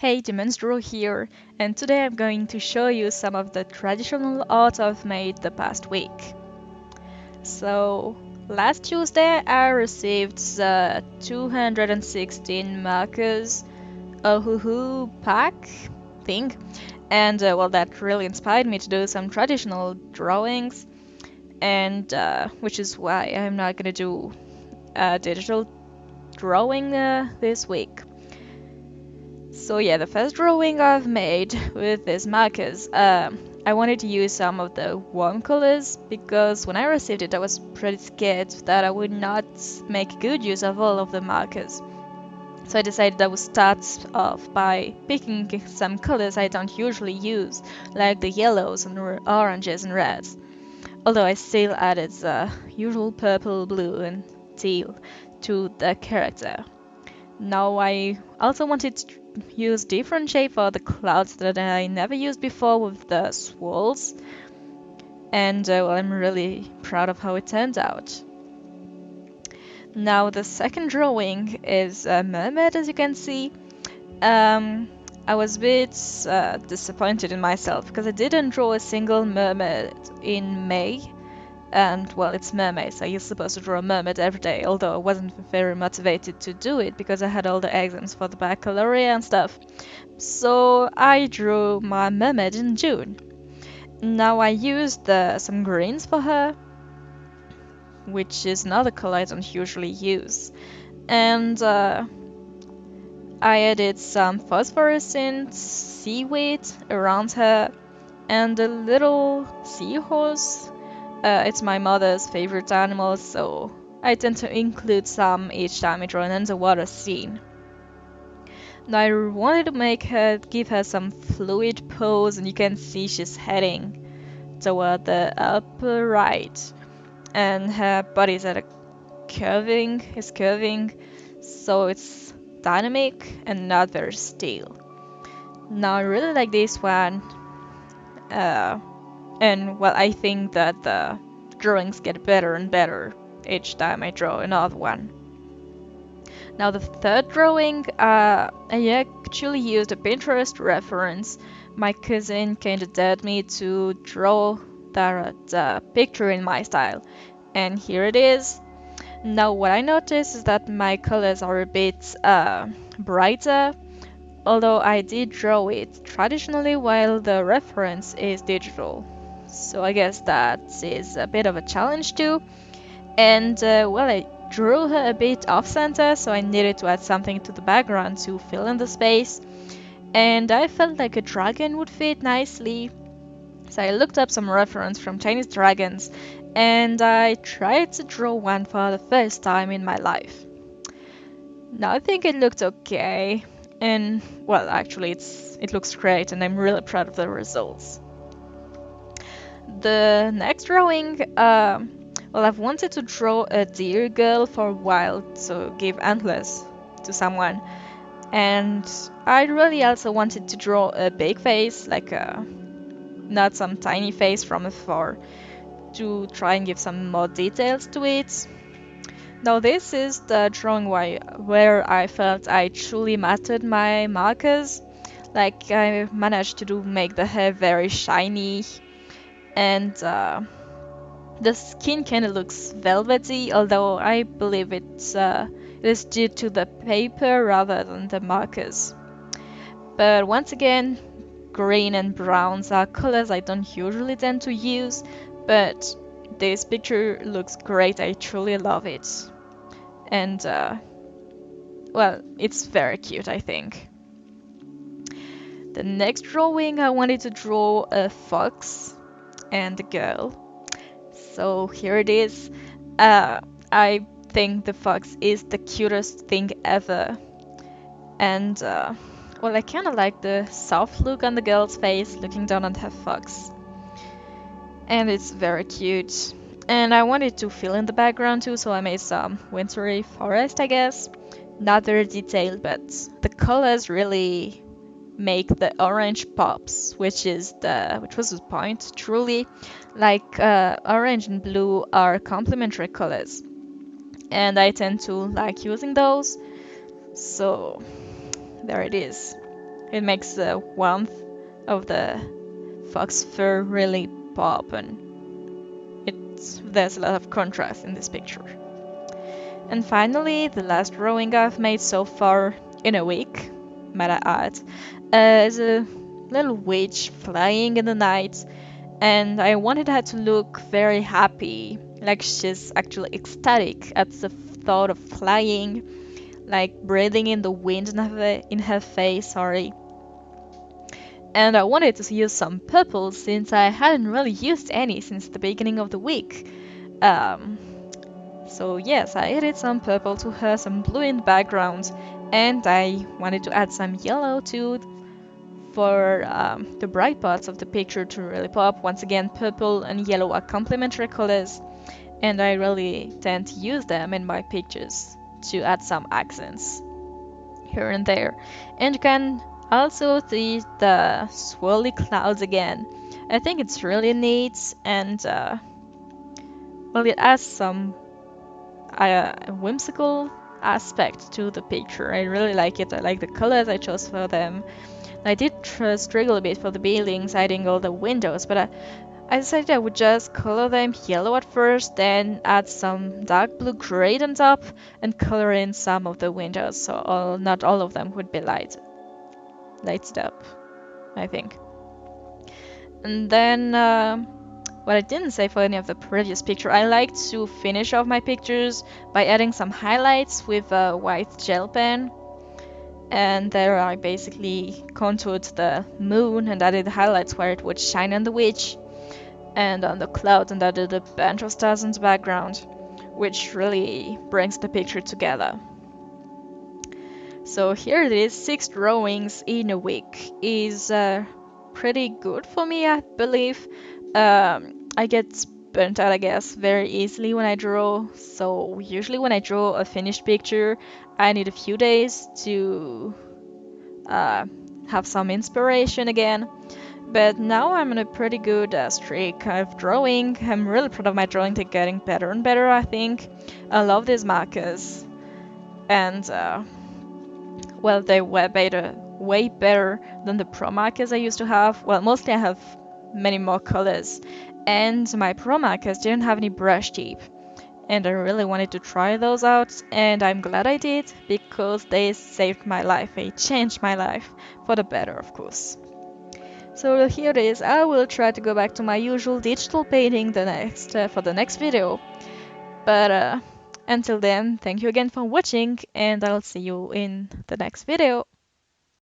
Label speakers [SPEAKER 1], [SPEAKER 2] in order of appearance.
[SPEAKER 1] Hey, Dimensdro here, and today I'm going to show you some of the traditional art I've made the past week. So, last Tuesday I received the 216 markers ohuhu pack thing, and well, that really inspired me to do some traditional drawings, and which is why I'm not gonna do a digital drawing this week. So yeah, the first drawing I've made with these markers, I wanted to use some of the warm colors because when I received it I was pretty scared that I would not make good use of all of the markers. So I decided I would start off by picking some colors I don't usually use, like the yellows and oranges and reds. Although I still added the usual purple, blue and teal to the character. Now I also wanted to use different shape for the clouds that I never used before with the swirls, and well, I'm really proud of how it turned out. Now the second drawing is a mermaid, as you can see. I was a bit disappointed in myself because I didn't draw a single mermaid in May, and well, it's mermaid, so you're supposed to draw a mermaid every day, although I wasn't very motivated to do it because I had all the exams for the baccalaureate and stuff. So I drew my mermaid in June. Now I used some greens for her, which is another color I don't usually use. And I added some phosphorescent seaweed around her and a little seahorse. It's my mother's favorite animal, so I tend to include some each time I draw an underwater scene. Now I wanted to give her some fluid pose, and you can see she's heading toward the upper right, and her body is curving, so it's dynamic and not very still. Now I really like this one, and well, I think that the drawings get better and better each time I draw another one. Now the third drawing, I actually used a Pinterest reference. My cousin kinda dared me to draw that picture in my style, and here it is. Now what I noticed is that my colors are a bit brighter, although I did draw it traditionally while the reference is digital. So I guess that is a bit of a challenge too. And well, I drew her a bit off center, so I needed to add something to the background to fill in the space. And I felt like a dragon would fit nicely. So I looked up some reference from Chinese dragons and I tried to draw one for the first time in my life. Now I think it looked okay, and well, actually it looks great and I'm really proud of the results. The next drawing, well, I've wanted to draw a deer girl for a while to give antlers to someone, and I really also wanted to draw a big face, like not some tiny face from afar, to try and give some more details to it. Now this is the drawing where I felt I truly mastered my markers. Like I managed to make the hair very shiny, and the skin kind of looks velvety, although I believe it is due to the paper rather than the markers. But once again, green and browns are colors I don't usually tend to use, but this picture looks great. I truly love it. And well, it's very cute, I think. The next drawing, I wanted to draw a fox and a girl. So here it is. I think the fox is the cutest thing ever. And well, I kind of like the soft look on the girl's face looking down on her fox. And it's very cute. And I wanted to fill in the background too, so I made some wintry forest, I guess. Not very detailed, but the colors really make the orange pops, which was the point, truly. Like orange and blue are complementary colors, and I tend to like using those. So there it is. It makes the warmth of the fox fur really pop, and there's a lot of contrast in this picture. And finally, the last drawing I've made so far in a week, might I add, is a little witch flying in the night, and I wanted her to look very happy, like she's actually ecstatic at the thought of flying, like breathing in the wind in her face, sorry. And I wanted to use some purple since I hadn't really used any since the beginning of the week. Um, so yes, I added some purple to her, some blue in the background, and I wanted to add some yellow too for the bright parts of the picture to really pop. Once again, purple and yellow are complementary colors, and I really tend to use them in my pictures to add some accents here and there. And you can also see the swirly clouds again. I think it's really neat, and well, it adds some whimsical aspect to the picture. I really like it. I like the colors I chose for them. I did struggle a bit for the buildings, adding all the windows, but I decided I would just color them yellow at first, then add some dark blue gray on top, and color in some of the windows, so not all of them would be lighted up, I think. And then, what I didn't say for any of the previous picture, I like to finish off my pictures by adding some highlights with a white gel pen. And there I basically contoured the moon and added the highlights where it would shine on the witch, and on the clouds, and added a bunch of stars in the background, which really brings the picture together. So here it is, 6 drawings in a week is pretty good for me, I believe. I get burnt out, I guess, very easily when I draw. So usually when I draw a finished picture, I need a few days to have some inspiration again. But now I'm on a pretty good streak of drawing. I'm really proud of my drawing. They're getting better and better, I think. I love these markers. And, well, they were way better than the pro markers I used to have. Well, mostly I have many more colors. And my pro markers didn't have any brush tip. And I really wanted to try those out. And I'm glad I did, because they saved my life. They changed my life for the better, of course. So here it is. I will try to go back to my usual digital painting for the next video. But until then, thank you again for watching, and I'll see you in the next video.